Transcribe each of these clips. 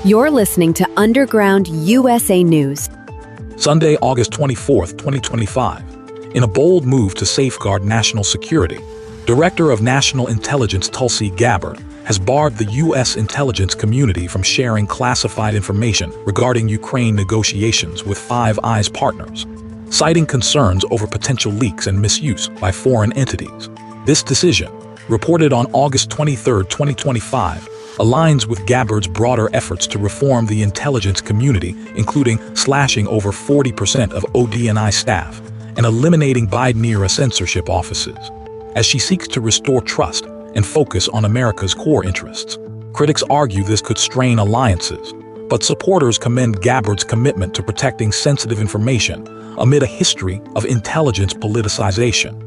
You're listening to Underground USA News. Sunday, August 24, 2025. In a bold move to safeguard national security, Director of National Intelligence Tulsi Gabbard has barred the U.S. intelligence community from sharing classified information regarding Ukraine negotiations with Five Eyes partners, citing concerns over potential leaks and misuse by foreign entities. This decision, reported on August 23, 2025, aligns with Gabbard's broader efforts to reform the intelligence community, including slashing over 40% of ODNI staff and eliminating Biden-era censorship offices, as she seeks to restore trust and focus on America's core interests. Critics argue this could strain alliances, but supporters commend Gabbard's commitment to protecting sensitive information amid a history of intelligence politicization.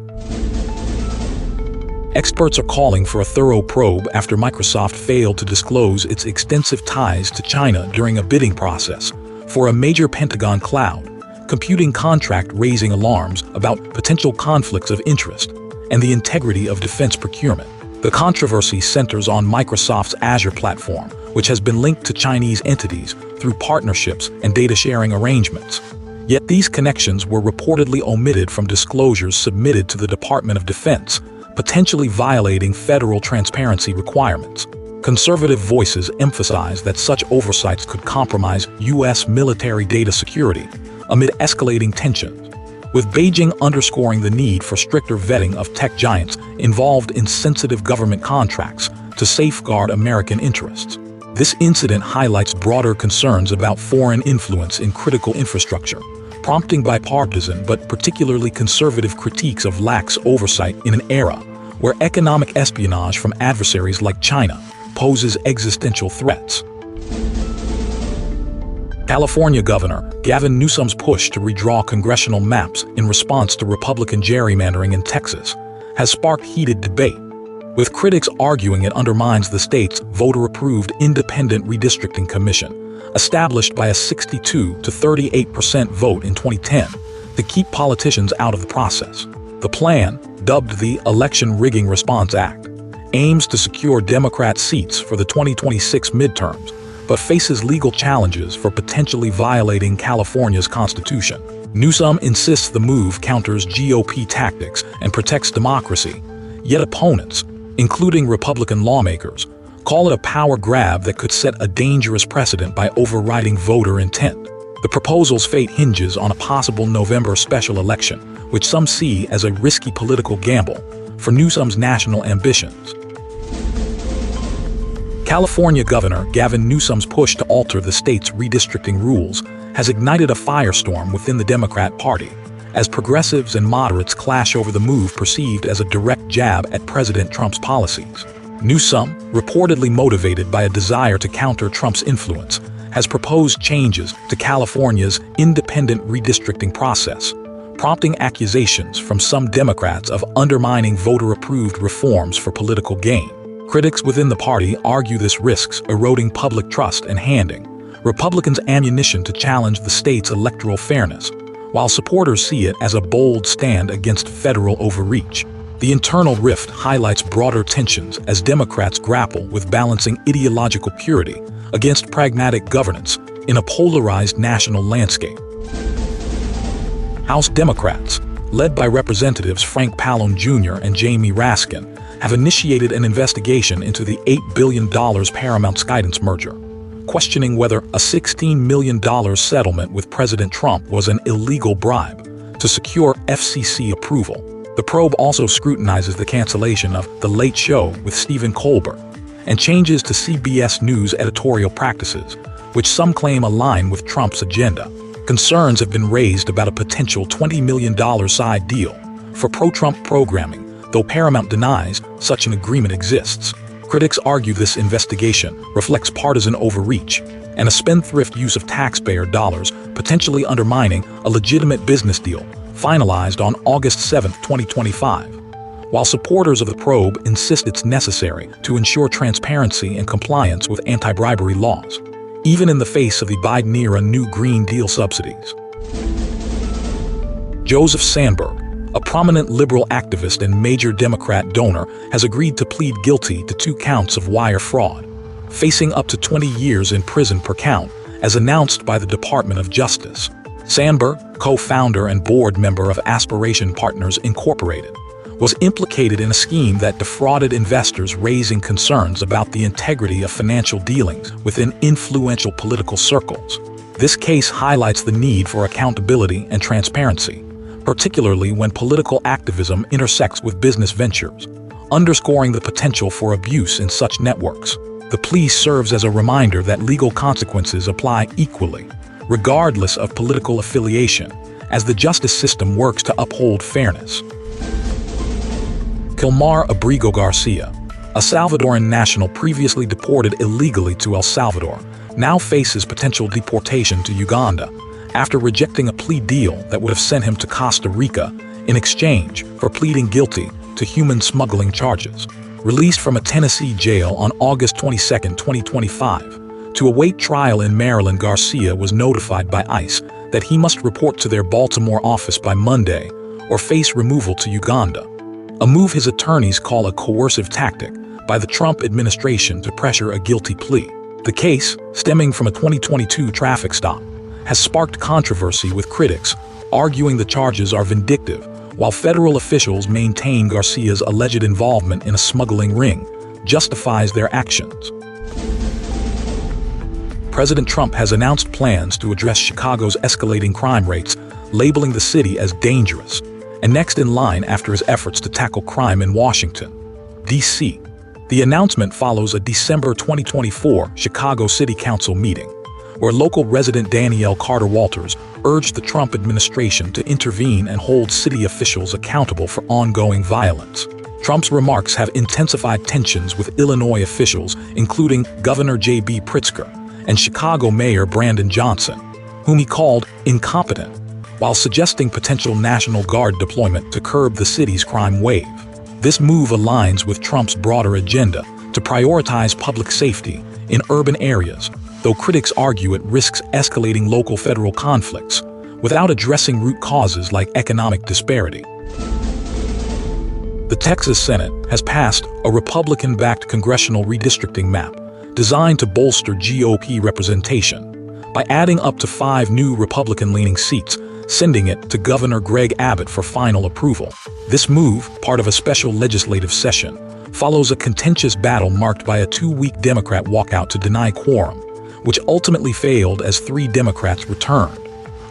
Experts are calling for a thorough probe after Microsoft failed to disclose its extensive ties to China during a bidding process for a major Pentagon cloud computing contract, raising alarms about potential conflicts of interest and the integrity of defense procurement. The controversy centers on Microsoft's Azure platform, which has been linked to Chinese entities through partnerships and data-sharing arrangements. Yet these connections were reportedly omitted from disclosures submitted to the Department of Defense, potentially violating federal transparency requirements. Conservative voices emphasize that such oversights could compromise U.S. military data security amid escalating tensions, with Beijing underscoring the need for stricter vetting of tech giants involved in sensitive government contracts to safeguard American interests. This incident highlights broader concerns about foreign influence in critical infrastructure, prompting bipartisan but particularly conservative critiques of lax oversight in an era where economic espionage from adversaries like China poses existential threats. California Governor Gavin Newsom's push to redraw congressional maps in response to Republican gerrymandering in Texas has sparked heated debate, with critics arguing it undermines the state's voter-approved Independent Redistricting Commission, established by a 62 to 38% vote in 2010 to keep politicians out of the process. The plan, dubbed the Election Rigging Response Act, aims to secure Democrat seats for the 2026 midterms, but faces legal challenges for potentially violating California's constitution. Newsom insists the move counters GOP tactics and protects democracy, yet opponents, including Republican lawmakers, call it a power grab that could set a dangerous precedent by overriding voter intent. The proposal's fate hinges on a possible November special election, which some see as a risky political gamble for Newsom's national ambitions. California Governor Gavin Newsom's push to alter the state's redistricting rules has ignited a firestorm within the Democrat Party, as progressives and moderates clash over the move perceived as a direct jab at President Trump's policies. Newsom, reportedly motivated by a desire to counter Trump's influence, has proposed changes to California's independent redistricting process, prompting accusations from some Democrats of undermining voter-approved reforms for political gain. Critics within the party argue this risks eroding public trust and handing Republicans ammunition to challenge the state's electoral fairness, while supporters see it as a bold stand against federal overreach. The internal rift highlights broader tensions as Democrats grapple with balancing ideological purity against pragmatic governance in a polarized national landscape. House Democrats, led by Representatives Frank Pallone Jr. and Jamie Raskin, have initiated an investigation into the $8 billion Paramount Skydance merger, questioning whether a $16 million settlement with President Trump was an illegal bribe to secure FCC approval. The probe also scrutinizes the cancellation of The Late Show with Stephen Colbert and changes to CBS News editorial practices, which some claim align with Trump's agenda. Concerns have been raised about a potential $20 million side deal for pro-Trump programming, though Paramount denies such an agreement exists. Critics argue this investigation reflects partisan overreach and a spendthrift use of taxpayer dollars, potentially undermining a legitimate business deal finalized on August 7, 2025. While supporters of the probe insist it's necessary to ensure transparency and compliance with anti-bribery laws, even in the face of the Biden-era New Green Deal subsidies. Joseph Sandberg, a prominent liberal activist and major Democrat donor, has agreed to plead guilty to 2 counts of wire fraud, facing up to 20 years in prison per count, as announced by the Department of Justice. Sandberg, co-founder and board member of Aspiration Partners Incorporated, was implicated in a scheme that defrauded investors, raising concerns about the integrity of financial dealings within influential political circles. This case highlights the need for accountability and transparency, particularly when political activism intersects with business ventures, underscoring the potential for abuse in such networks. The plea serves as a reminder that legal consequences apply equally, regardless of political affiliation, as the justice system works to uphold fairness. Kilmar Abrigo Garcia, a Salvadoran national previously deported illegally to El Salvador, now faces potential deportation to Uganda after rejecting a plea deal that would have sent him to Costa Rica in exchange for pleading guilty to human smuggling charges. Released from a Tennessee jail on August 22, 2025, to await trial in Maryland, Garcia was notified by ICE that he must report to their Baltimore office by Monday or face removal to Uganda, a move his attorneys call a coercive tactic by the Trump administration to pressure a guilty plea. The case, stemming from a 2022 traffic stop, has sparked controversy, with critics arguing the charges are vindictive, while federal officials maintain Garcia's alleged involvement in a smuggling ring justifies their actions. President Trump has announced plans to address Chicago's escalating crime rates, labeling the city as dangerous, and next in line after his efforts to tackle crime in Washington, D.C. The announcement follows a December 2024 Chicago City Council meeting, where local resident Danielle Carter Walters urged the Trump administration to intervene and hold city officials accountable for ongoing violence. Trump's remarks have intensified tensions with Illinois officials, including Governor J.B. Pritzker and Chicago Mayor Brandon Johnson, whom he called incompetent, while suggesting potential National Guard deployment to curb the city's crime wave. This move aligns with Trump's broader agenda to prioritize public safety in urban areas, though critics argue it risks escalating local federal conflicts without addressing root causes like economic disparity. The Texas Senate has passed a Republican-backed congressional redistricting map designed to bolster GOP representation by adding up to 5 new Republican-leaning seats, sending it to Governor Greg Abbott for final approval. This move, part of a special legislative session, follows a contentious battle marked by a 2-week Democrat walkout to deny quorum, which ultimately failed as 3 Democrats returned,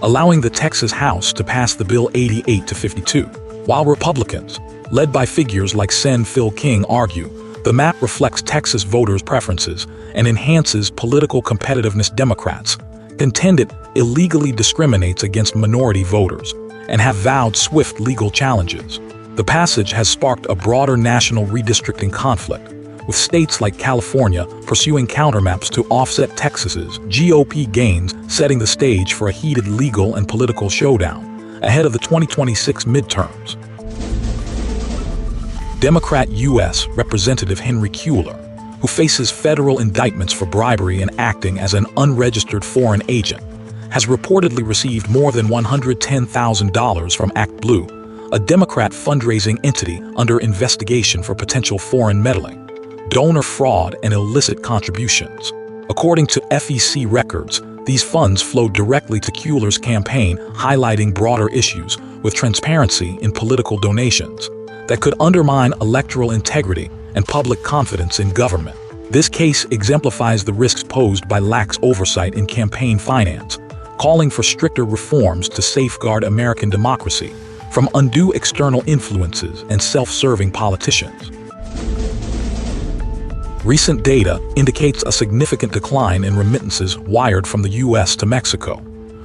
allowing the Texas House to pass the bill 88-52. While Republicans, led by figures like Sen. Phil King, argue the map reflects Texas voters' preferences and enhances political competitiveness, Democrats contend it illegally discriminates against minority voters and have vowed swift legal challenges. The passage has sparked a broader national redistricting conflict, with states like California pursuing countermaps to offset Texas's GOP gains, setting the stage for a heated legal and political showdown ahead of the 2026 midterms. Democrat U.S. Representative Henry Cuellar, who faces federal indictments for bribery and acting as an unregistered foreign agent, has reportedly received more than $110,000 from Act Blue, a Democrat fundraising entity under investigation for potential foreign meddling, donor fraud, and illicit contributions. According to FEC records, these funds flowed directly to Cuellar's campaign, highlighting broader issues with transparency in political donations that could undermine electoral integrity and public confidence in government. This case exemplifies the risks posed by lax oversight in campaign finance, calling for stricter reforms to safeguard American democracy from undue external influences and self-serving politicians. Recent data indicates a significant decline in remittances wired from the U.S. to Mexico,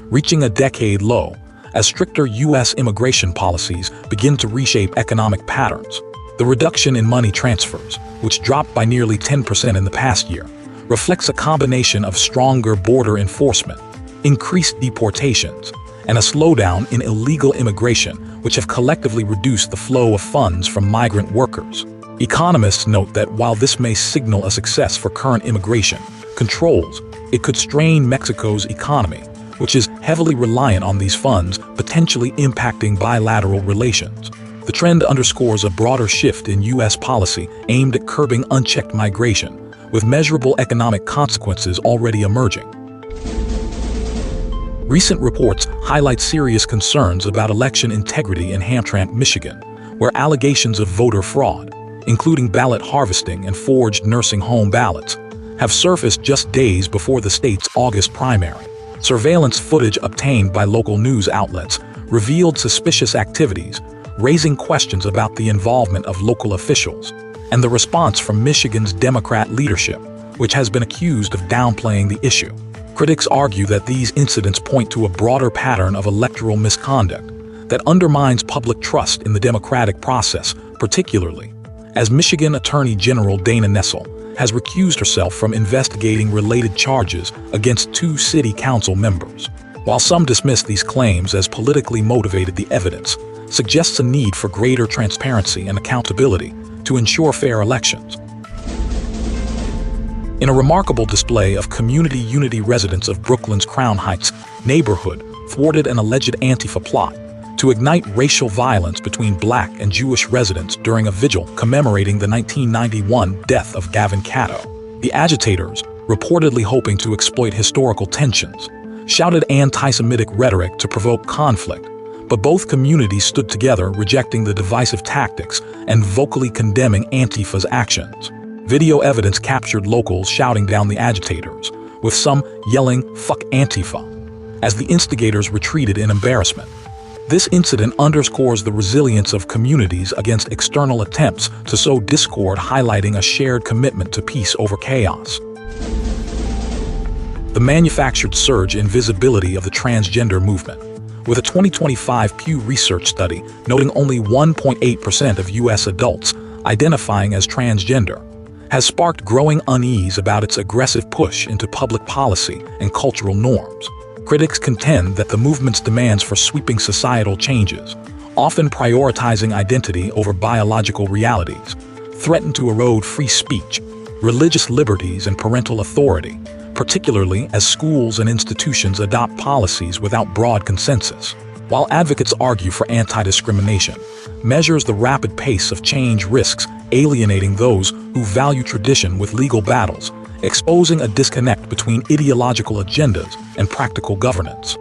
reaching a decade low as stricter U.S. immigration policies begin to reshape economic patterns. The reduction in money transfers, which dropped by nearly 10% in the past year, reflects a combination of stronger border enforcement, increased deportations, and a slowdown in illegal immigration, which have collectively reduced the flow of funds from migrant workers. Economists note that while this may signal a success for current immigration controls, it could strain Mexico's economy, which is heavily reliant on these funds, potentially impacting bilateral relations. The trend underscores a broader shift in U.S. policy aimed at curbing unchecked migration, with measurable economic consequences already emerging. Recent reports highlight serious concerns about election integrity in Hamtramck, Michigan, where allegations of voter fraud, including ballot harvesting and forged nursing home ballots, have surfaced just days before the state's August primary. Surveillance footage obtained by local news outlets revealed suspicious activities, raising questions about the involvement of local officials, and the response from Michigan's Democrat leadership, which has been accused of downplaying the issue. Critics argue that these incidents point to a broader pattern of electoral misconduct that undermines public trust in the democratic process, particularly as Michigan Attorney General Dana Nessel has recused herself from investigating related charges against 2 city council members. While some dismiss these claims as politically motivated, the evidence suggests a need for greater transparency and accountability to ensure fair elections. In a remarkable display of community unity, residents of Brooklyn's Crown Heights neighborhood thwarted an alleged Antifa plot to ignite racial violence between Black and Jewish residents during a vigil commemorating the 1991 death of Gavin Catto. The agitators, reportedly hoping to exploit historical tensions, shouted anti-Semitic rhetoric to provoke conflict, but both communities stood together, rejecting the divisive tactics and vocally condemning Antifa's actions. Video evidence captured locals shouting down the agitators, with some yelling, "Fuck Antifa," as the instigators retreated in embarrassment. This incident underscores the resilience of communities against external attempts to sow discord, highlighting a shared commitment to peace over chaos. The manufactured surge in visibility of the transgender movement, with a 2025 Pew Research study noting only 1.8% of U.S. adults identifying as transgender, has sparked growing unease about its aggressive push into public policy and cultural norms. Critics contend that the movement's demands for sweeping societal changes, often prioritizing identity over biological realities, threaten to erode free speech, religious liberties, and parental authority, particularly as schools and institutions adopt policies without broad consensus. While advocates argue for anti-discrimination, measures the rapid pace of change risks alienating those who value tradition with legal battles, exposing a disconnect between ideological agendas and practical governance.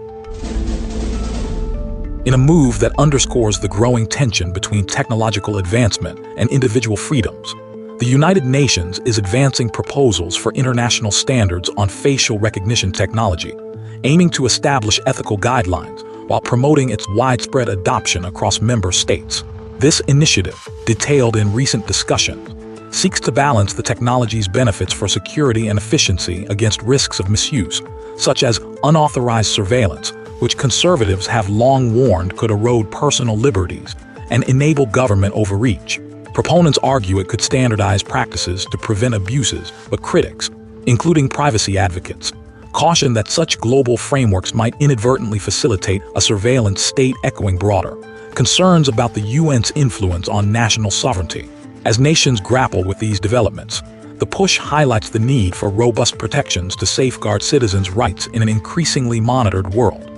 In a move that underscores the growing tension between technological advancement and individual freedoms, the United Nations is advancing proposals for international standards on facial recognition technology, aiming to establish ethical guidelines while promoting its widespread adoption across member states. This initiative, detailed in recent discussions, seeks to balance the technology's benefits for security and efficiency against risks of misuse, such as unauthorized surveillance, which conservatives have long warned could erode personal liberties and enable government overreach. Proponents argue it could standardize practices to prevent abuses, but critics, including privacy advocates, caution that such global frameworks might inadvertently facilitate a surveillance state, echoing broader concerns about the UN's influence on national sovereignty. As nations grapple with these developments, the push highlights the need for robust protections to safeguard citizens' rights in an increasingly monitored world.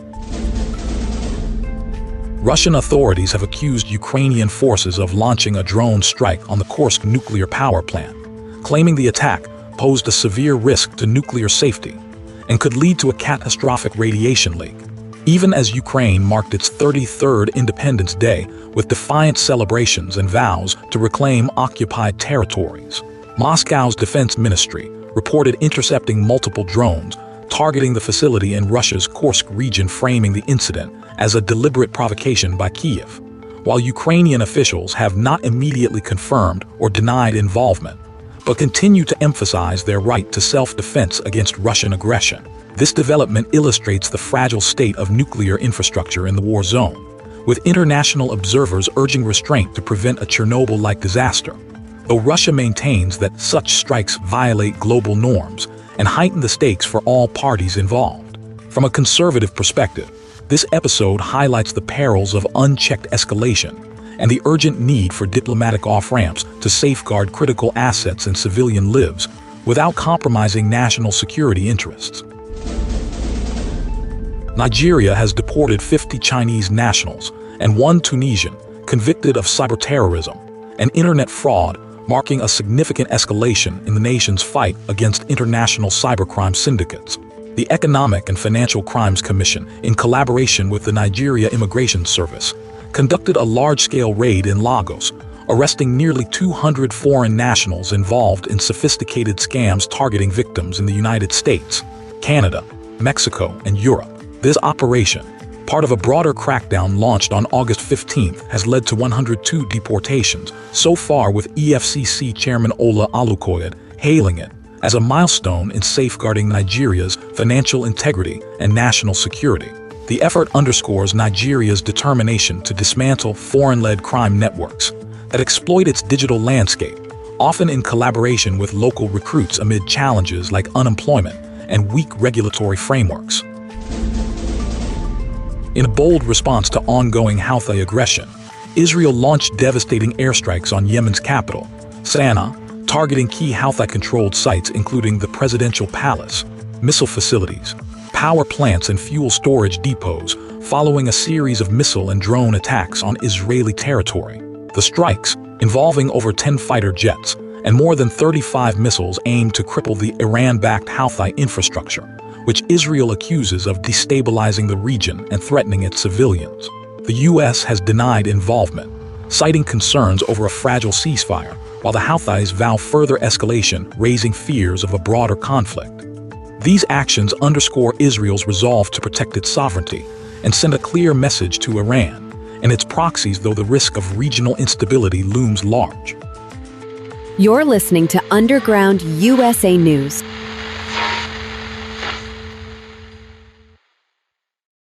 Russian authorities have accused Ukrainian forces of launching a drone strike on the Kursk nuclear power plant, claiming the attack posed a severe risk to nuclear safety and could lead to a catastrophic radiation leak. Even as Ukraine marked its 33rd Independence Day with defiant celebrations and vows to reclaim occupied territories, Moscow's defense ministry reported intercepting multiple drones targeting the facility in Russia's Kursk region, framing the incident as a deliberate provocation by Kyiv. While Ukrainian officials have not immediately confirmed or denied involvement, but continue to emphasize their right to self-defense against Russian aggression. This development illustrates the fragile state of nuclear infrastructure in the war zone, with international observers urging restraint to prevent a Chernobyl-like disaster. Though Russia maintains that such strikes violate global norms and heighten the stakes for all parties involved. From a conservative perspective, this episode highlights the perils of unchecked escalation and the urgent need for diplomatic off-ramps to safeguard critical assets and civilian lives without compromising national security interests. Nigeria has deported 50 Chinese nationals and 1 Tunisian convicted of cyberterrorism and internet fraud marking a significant escalation in the nation's fight against international cybercrime syndicates. The Economic and Financial Crimes Commission, in collaboration with the Nigeria Immigration Service, conducted a large-scale raid in Lagos, arresting nearly 200 foreign nationals involved in sophisticated scams targeting victims in the United States, Canada, Mexico, and Europe. This operation, part of a broader crackdown launched on August 15th, has led to 102 deportations so far, with EFCC Chairman Ola Olukoyede hailing it as a milestone in safeguarding Nigeria's financial integrity and national security. The effort underscores Nigeria's determination to dismantle foreign-led crime networks that exploit its digital landscape, often in collaboration with local recruits amid challenges like unemployment and weak regulatory frameworks. In a bold response to ongoing Houthi aggression, Israel launched devastating airstrikes on Yemen's capital, Sana'a, targeting key Houthi-controlled sites including the presidential palace, missile facilities, power plants, and fuel storage depots, following a series of missile and drone attacks on Israeli territory. The strikes, involving over 10 fighter jets and more than 35 missiles, aimed to cripple the Iran-backed Houthi infrastructure, which Israel accuses of destabilizing the region and threatening its civilians. The U.S. has denied involvement, citing concerns over a fragile ceasefire, while the Houthis vow further escalation, raising fears of a broader conflict. These actions underscore Israel's resolve to protect its sovereignty and send a clear message to Iran and its proxies, though the risk of regional instability looms large. You're listening to Underground USA News.